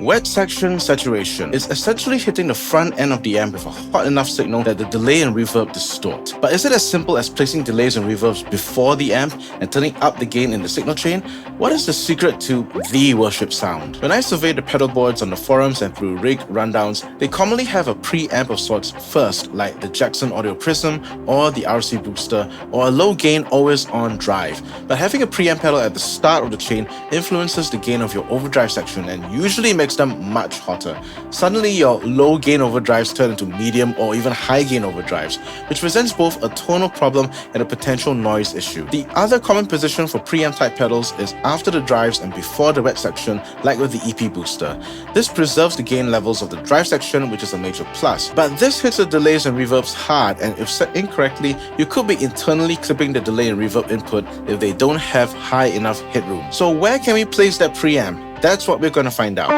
Wet section saturation is essentially hitting the front end of the amp with a hot enough signal that the delay and reverb distort. But is it as simple as placing delays and reverbs before the amp and turning up the gain in the signal chain? What is the secret to the worship sound? When I surveyed the pedal boards on the forums and through rig rundowns, they commonly have a preamp of sorts first, like the Jackson Audio Prism or the RC Booster, or a low gain always on drive. But having a preamp pedal at the start of the chain influences the gain of your overdrive section and usually makes them much hotter. Suddenly your low gain overdrives turn into medium or even high gain overdrives, which presents both a tonal problem and a potential noise issue. The other common position for preamp type pedals is after the drives and before the wet section, like with the EP Booster. This preserves the gain levels of the drive section, which is a major plus. But this hits the delays and reverbs hard, and if set incorrectly, you could be internally clipping the delay and reverb input if they don't have high enough headroom. So where can we place that preamp? That's what we're going to find out.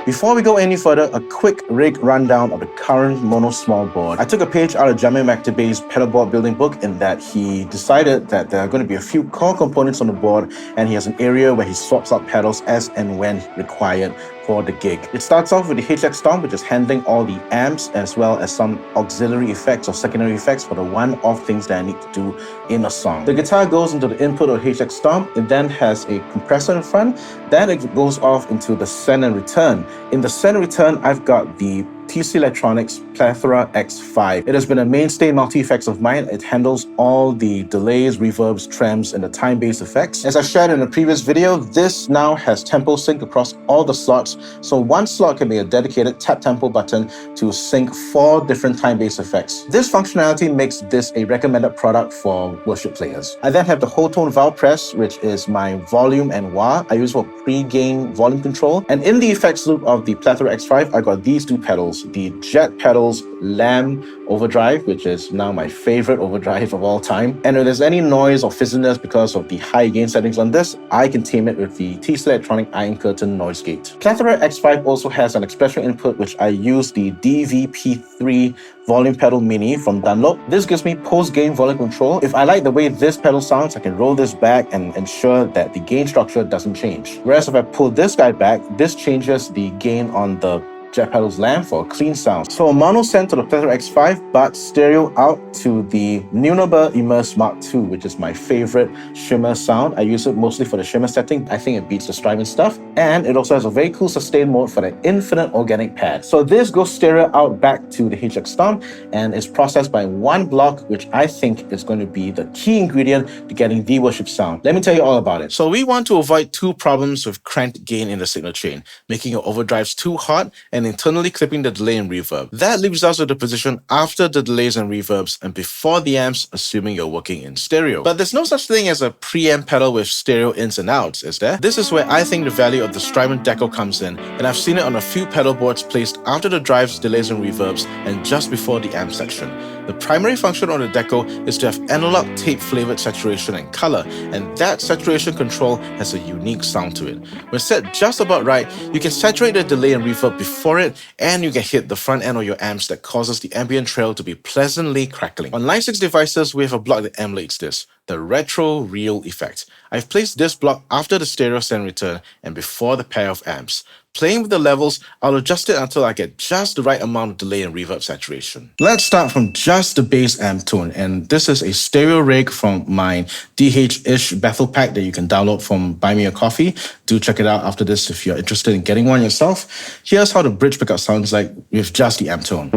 Before we go any further, a quick rig rundown of the current mono small board. I took a page out of Jamie McTabay's pedal board building book in that he decided that there are going to be a few core components on the board, and he has an area where he swaps out pedals as and when required for the gig. It starts off with the HX Stomp, which is handling all the amps as well as some auxiliary effects or secondary effects for the one-off things that I need to do in a song. The guitar goes into the input of HX Stomp. It then has a compressor in front. Then it goes off into the send and return. In the send and return, I've got the TC Electronics Plethora X5. It has been a mainstay multi-effects of mine. It handles all the delays, reverbs, trems, and the time-based effects. As I shared in a previous video, this now has tempo sync across all the slots. So one slot can be a dedicated tap tempo button to sync 4 different time-based effects. This functionality makes this a recommended product for worship players. I then have the whole tone valve press, which is my volume and wah I use for pre-gain volume control. And in the effects loop of the Plethora X5, I got these 2 pedals. The Jet Pedals Lamb Overdrive, which is now my favorite overdrive of all time. And if there's any noise or fizziness because of the high gain settings on this, I can tame it with the TC Electronic Iron Curtain Noise Gate. Plethora X5 also has an expression input, which I use the DVP3 volume pedal mini from Dunlop. This gives me post-gain volume control. If I like the way this pedal sounds, I can roll this back and ensure that the gain structure doesn't change. Whereas if I pull this guy back, this changes the gain on the Jet Pedals Lamb for a clean sound. So a mono send to the Plethora X5, but stereo out to the Nunober Immerse Mark II, which is my favorite shimmer sound. I use it mostly for the shimmer setting. I think it beats the Strymon stuff. And it also has a very cool sustain mode for the infinite organic pad. So this goes stereo out back to the HX Stomp and is processed by one block, which I think is going to be the key ingredient to getting the worship sound. Let me tell you all about it. So we want to avoid 2 problems with cranked gain in the signal chain, making your overdrives too hot and internally clipping the delay and reverb. That leaves us with the position after the delays and reverbs and before the amps, assuming you're working in stereo. But there's no such thing as a preamp pedal with stereo ins and outs, is there? This is where I think the value of the Strymon Deco comes in, and I've seen it on a few pedal boards placed after the drives, delays and reverbs and just before the amp section. The primary function of the Deco is to have analog tape flavored saturation and color, and that saturation control has a unique sound to it. When set just about right, you can saturate the delay and reverb before it, and you can hit the front end of your amps that causes the ambient trail to be pleasantly crackling. On Line 6 devices, we have a block that emulates this, the Retro Real effect. I've placed this block after the stereo send return and before the pair of amps. Playing with the levels, I'll adjust it until I get just the right amount of delay and reverb saturation. Let's start from just the bass amp tone, and this is a stereo rig from my Bethel-ish Pack that you can download from Buy Me a Coffee. Do check it out after this if you're interested in getting one yourself. Here's how the bridge pickup sounds like with just the amp tone.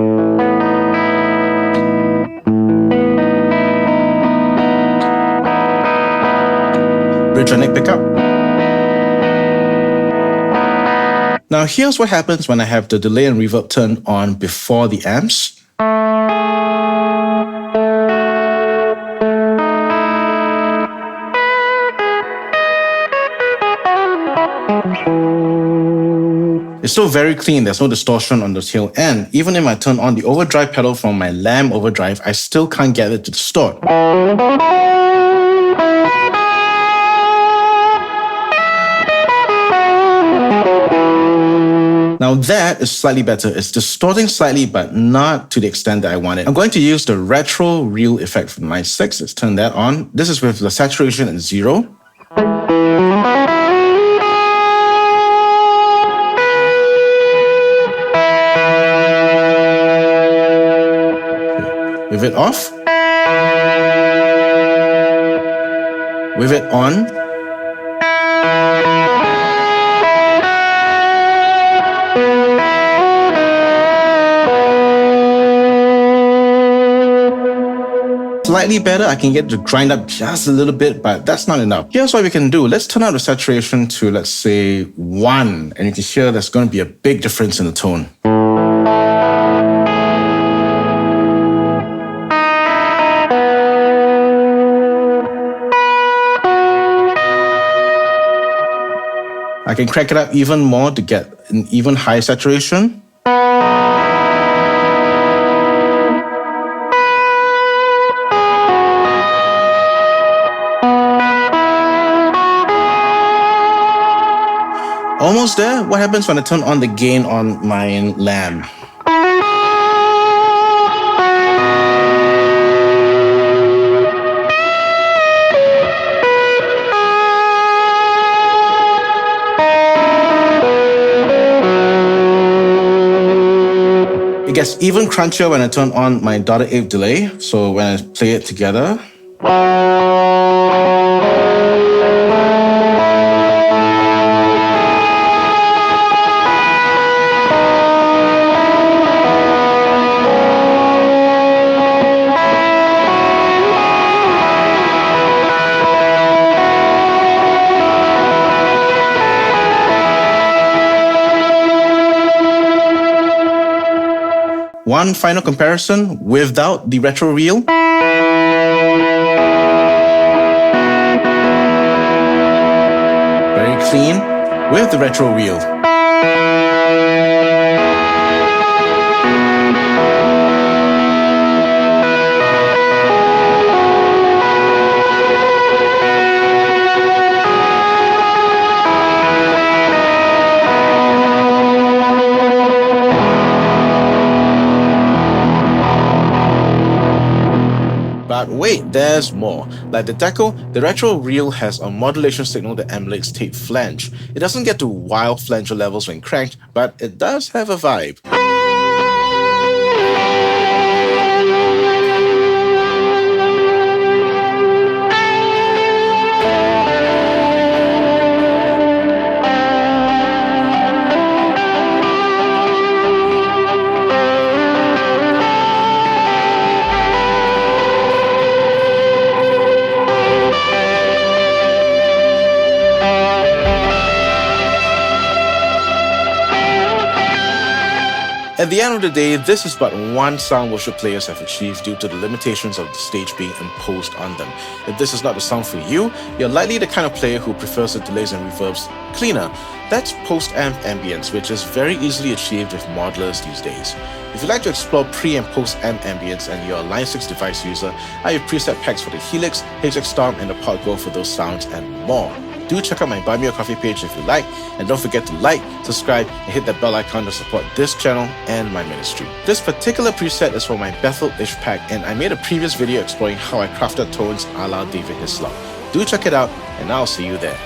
Bridge and neck pickup. Now here's what happens when I have the delay and reverb turned on before the amps. It's still very clean, there's no distortion on the tail end. Even if I turn on the overdrive pedal from my Lamb overdrive, I still can't get it to distort. Now Now that is slightly better. It's distorting slightly, but not to the extent that I wanted. I'm going to use the retro reel effect from line 6. Let's turn that on. This is with the saturation at 0. With it off. With it on. Slightly better, I can get to grind up just a little bit, but that's not enough. Here's what we can do. Let's turn out the saturation to, let's say, 1, and you can hear there's going to be a big difference in the tone. I can crank it up even more to get an even higher saturation. Almost there. What happens when I turn on the gain on my lamp? It gets even crunchier when I turn on my dotted 8 delay. So when I play it together. One final comparison without the retro reel. Very clean with the retro reel. But wait, there's more. Like the deco, the retro reel has a modulation signal that emulates tape flange. It doesn't get to wild flanger levels when cranked, but it does have a vibe. At the end of the day, this is but one sound worship players have achieved due to the limitations of the stage being imposed on them. If this is not the sound for you, you're likely the kind of player who prefers the delays and reverbs cleaner. That's post-amp ambience, which is very easily achieved with modelers these days. If you'd like to explore pre- and post-amp ambience and you're a Line 6 device user, I have preset packs for the Helix, HX Stomp, and the Pod Go for those sounds and more. Do check out my Buy Me a Coffee page if you like, and don't forget to like, subscribe, and hit that bell icon to support this channel and my ministry. This particular preset is for my Bethel-ish Pack, and I made a previous video exploring how I crafted tones a la David Hislop. Do check it out, and I'll see you there.